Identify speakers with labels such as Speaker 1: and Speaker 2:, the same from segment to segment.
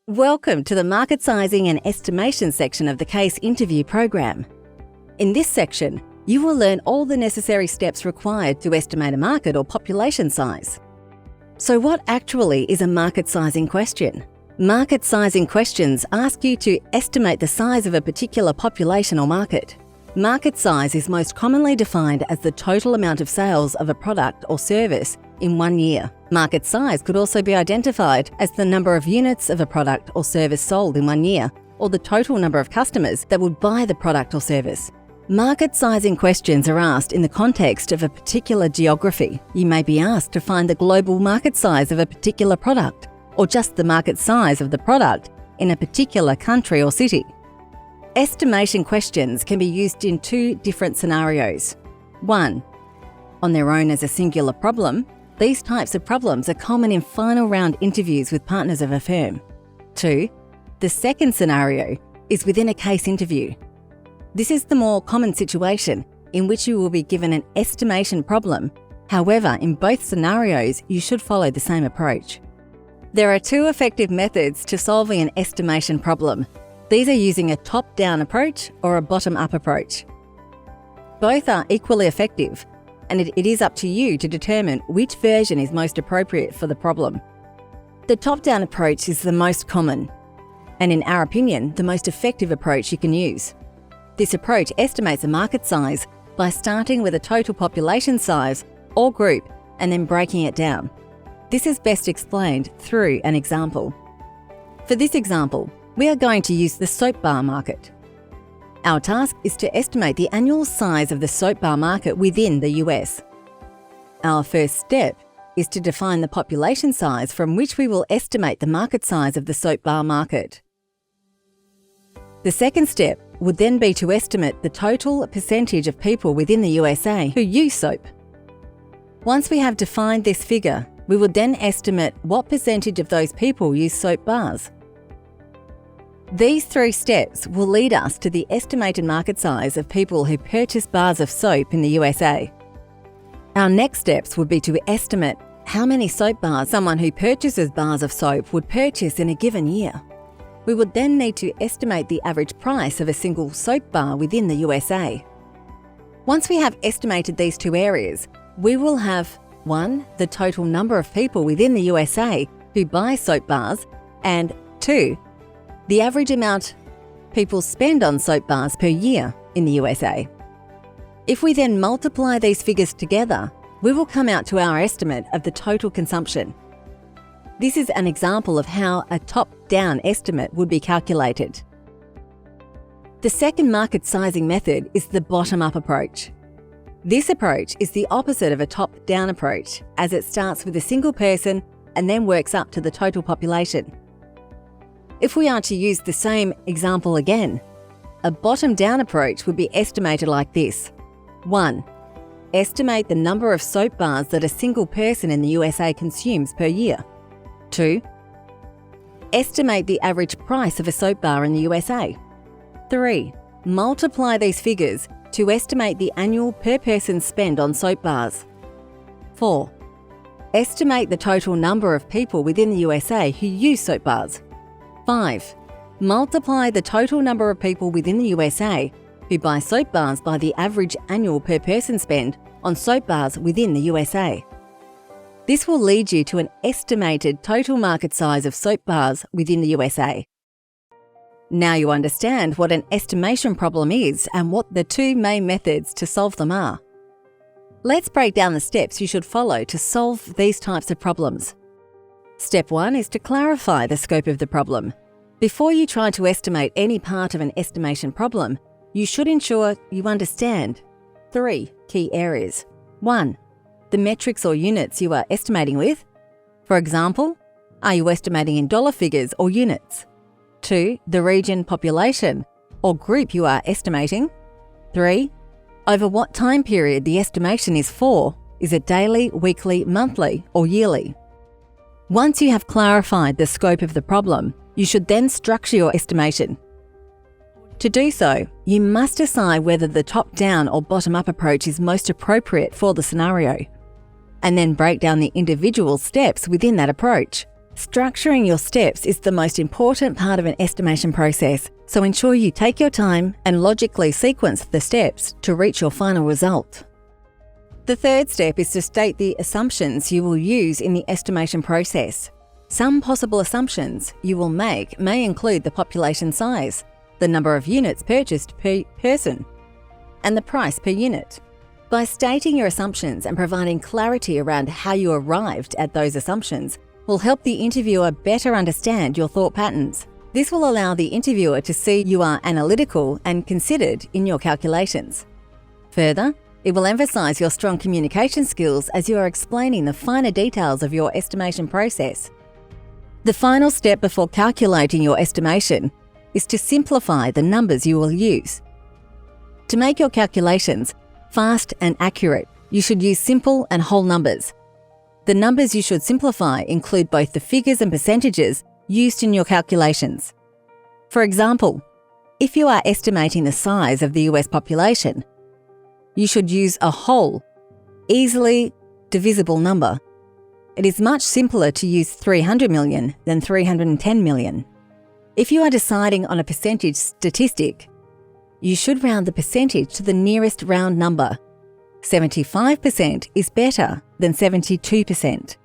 Speaker 1: Welcome to the Market Sizing and Estimation section of the CASE interview program. In this section, you will learn all the necessary steps required to estimate a market or population size. So what actually is a market sizing question? Market sizing questions ask you to estimate the size of a particular population or market. Market size is most commonly defined as the total amount of sales of a product or service in 1 year. Market size could also be identified as the number of units of a product or service sold in 1 year, or the total number of customers that would buy the product or service. Market sizing questions are asked in the context of a particular geography. You may be asked to find the global market size of a particular product, or just the market size of the product in a particular country or city. Estimation questions can be used in two different scenarios. 1. On their own as a singular problem. These types of problems are common in final round interviews with partners of a firm. 2. The second scenario is within a case interview. This is the more common situation in which you will be given an estimation problem. However, in both scenarios, you should follow the same approach. There are two effective methods to solving an estimation problem. These are using a top-down approach or a bottom-up approach. Both are equally effective, and it is up to you to determine which version is most appropriate for the problem. The top-down approach is the most common, and in our opinion, the most effective approach you can use. This approach estimates a market size by starting with a total population size or group and then breaking it down. This is best explained through an example. For this example, we are going to use the soap bar market. Our task is to estimate the annual size of the soap bar market within the US. Our first step is to define the population size from which we will estimate the market size of the soap bar market. The second step would then be to estimate the total percentage of people within the USA who use soap. Once we have defined this figure, we will then estimate what percentage of those people use soap bars. These three steps will lead us to the estimated market size of people who purchase bars of soap in the USA. Our next steps would be to estimate how many soap bars someone who purchases bars of soap would purchase in a given year. We would then need to estimate the average price of a single soap bar within the USA. Once we have estimated these two areas, we will have 1. The total number of people within the USA who buy soap bars, and 2. The average amount people spend on soap bars per year in the USA. If we then multiply these figures together, we will come out to our estimate of the total consumption. This is an example of how a top-down estimate would be calculated. The second market sizing method is the bottom-up approach. This approach is the opposite of a top-down approach, as it starts with a single person and then works up to the total population. If we are to use the same example again, a bottom-down approach would be estimated like this. 1. Estimate the number of soap bars that a single person in the USA consumes per year. 2. Estimate the average price of a soap bar in the USA. 3. Multiply these figures to estimate the annual per person spend on soap bars. 4. Estimate the total number of people within the USA who use soap bars. 5. Multiply the total number of people within the USA who buy soap bars by the average annual per person spend on soap bars within the USA. This will lead you to an estimated total market size of soap bars within the USA. Now you understand what an estimation problem is and what the two main methods to solve them are. Let's break down the steps you should follow to solve these types of problems. Step 1 is to clarify the scope of the problem. Before you try to estimate any part of an estimation problem, you should ensure you understand 3 key areas. 1. The metrics or units you are estimating with. For example, are you estimating in dollar figures or units? 2. The region, population, or group you are estimating. 3. Over what time period the estimation is for. Is it daily, weekly, monthly, or yearly? Once you have clarified the scope of the problem, you should then structure your estimation. To do so, you must decide whether the top-down or bottom-up approach is most appropriate for the scenario, and then break down the individual steps within that approach. Structuring your steps is the most important part of an estimation process, so ensure you take your time and logically sequence the steps to reach your final result. The third step is to state the assumptions you will use in the estimation process. Some possible assumptions you will make may include the population size, the number of units purchased per person, and the price per unit. By stating your assumptions and providing clarity around how you arrived at those assumptions will help the interviewer better understand your thought patterns. This will allow the interviewer to see you are analytical and considered in your calculations. Further, it will emphasize your strong communication skills as you are explaining the finer details of your estimation process. The final step before calculating your estimation is to simplify the numbers you will use. To make your calculations fast and accurate, you should use simple and whole numbers. The numbers you should simplify include both the figures and percentages used in your calculations. For example, if you are estimating the size of the US population, you should use a whole, easily divisible number. It is much simpler to use 300 million than 310 million. If you are deciding on a percentage statistic, you should round the percentage to the nearest round number. 75% is better than 72%.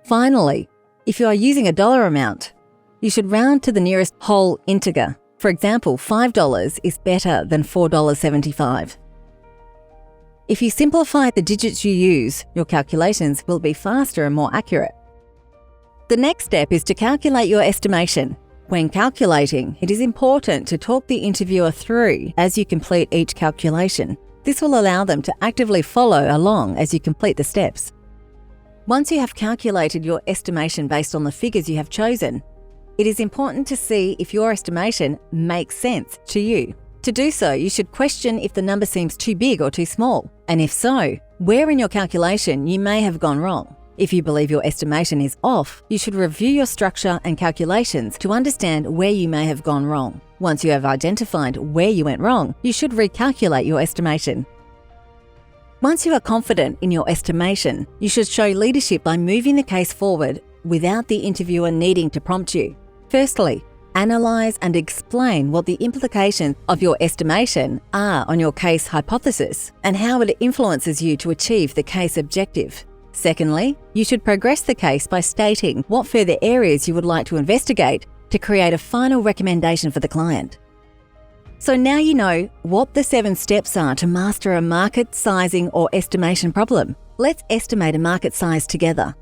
Speaker 1: Finally, if you are using a dollar amount, you should round to the nearest whole integer. For example, $5 is better than $4.75. If you simplify the digits you use, your calculations will be faster and more accurate. The next step is to calculate your estimation. When calculating, it is important to talk the interviewer through as you complete each calculation. This will allow them to actively follow along as you complete the steps. Once you have calculated your estimation based on the figures you have chosen, it is important to see if your estimation makes sense to you. To do so, you should question if the number seems too big or too small, and if so, where in your calculation you may have gone wrong. If you believe your estimation is off, you should review your structure and calculations to understand where you may have gone wrong. Once you have identified where you went wrong, you should recalculate your estimation. Once you are confident in your estimation, you should show leadership by moving the case forward without the interviewer needing to prompt you. Firstly, analyze and explain what the implications of your estimation are on your case hypothesis and how it influences you to achieve the case objective. Secondly, you should progress the case by stating what further areas you would like to investigate to create a final recommendation for the client. So now you know what the 7 steps are to master a market sizing or estimation problem. Let's estimate a market size together.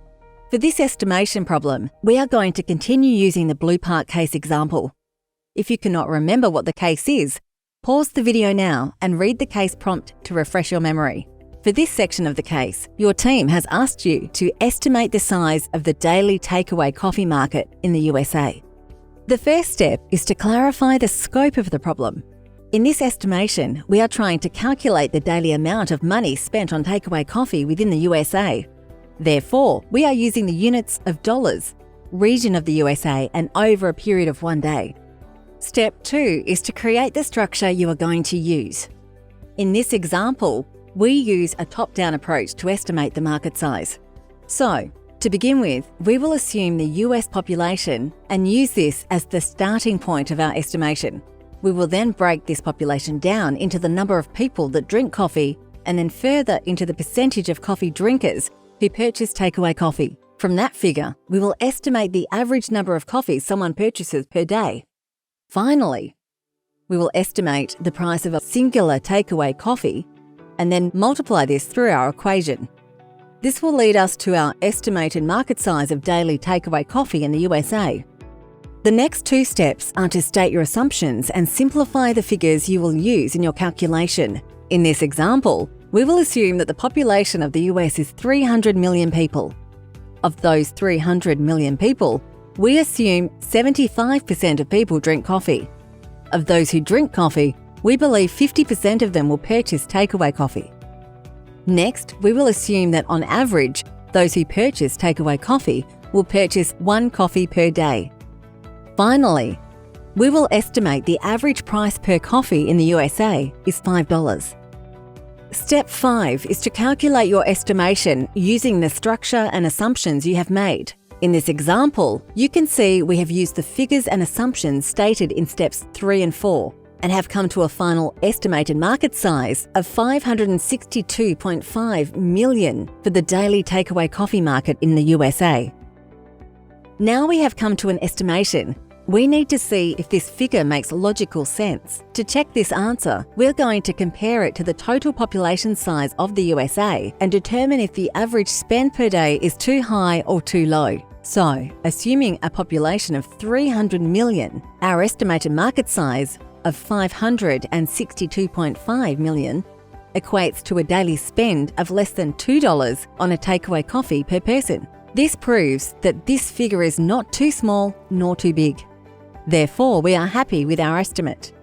Speaker 1: For this estimation problem, we are going to continue using the Blue Park case example. If you cannot remember what the case is, pause the video now and read the case prompt to refresh your memory. For this section of the case, your team has asked you to estimate the size of the daily takeaway coffee market in the USA. The first step is to clarify the scope of the problem. In this estimation, we are trying to calculate the daily amount of money spent on takeaway coffee within the USA. Therefore, we are using the units of dollars, region of the USA, and over a period of 1 day. Step 2 is to create the structure you are going to use. In this example, we use a top-down approach to estimate the market size. So, to begin with, we will assume the US population and use this as the starting point of our estimation. We will then break this population down into the number of people that drink coffee and then further into the percentage of coffee drinkers who purchase takeaway coffee. From that figure, we will estimate the average number of coffees someone purchases per day. Finally, we will estimate the price of a singular takeaway coffee and then multiply this through our equation. This will lead us to our estimated market size of daily takeaway coffee in the USA. The next 2 steps are to state your assumptions and simplify the figures you will use in your calculation. In this example, we will assume that the population of the US is 300 million people. Of those 300 million people, we assume 75% of people drink coffee. Of those who drink coffee, we believe 50% of them will purchase takeaway coffee. Next, we will assume that on average, those who purchase takeaway coffee will purchase 1 coffee per day. Finally, we will estimate the average price per coffee in the USA is $5. Step 5 is to calculate your estimation using the structure and assumptions you have made. In this example, you can see we have used the figures and assumptions stated in steps 3 and 4 and have come to a final estimated market size of $562.5 million for the daily takeaway coffee market in the USA. Now we have come to an estimation. We need to see if this figure makes logical sense. To check this answer, we're going to compare it to the total population size of the USA and determine if the average spend per day is too high or too low. So, assuming a population of 300 million, our estimated market size of $562.5 million equates to a daily spend of less than $2 on a takeaway coffee per person. This proves that this figure is not too small nor too big. Therefore, we are happy with our estimate.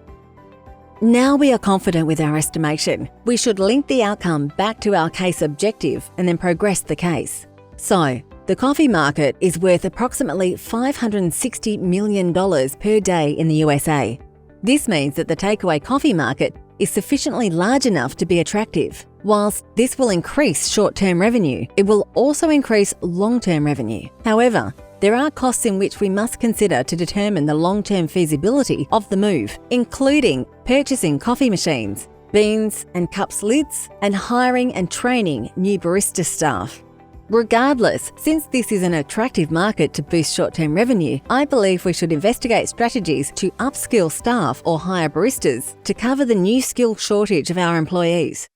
Speaker 1: Now we are confident with our estimation, we should link the outcome back to our case objective and then progress the case. So, the coffee market is worth approximately $560 million per day in the USA. This means that the takeaway coffee market is sufficiently large enough to be attractive. Whilst this will increase short-term revenue, it will also increase long-term revenue. However, there are costs in which we must consider to determine the long-term feasibility of the move, including purchasing coffee machines, beans and cups lids, and hiring and training new barista staff. Regardless, since this is an attractive market to boost short-term revenue, I believe we should investigate strategies to upskill staff or hire baristas to cover the new skill shortage of our employees.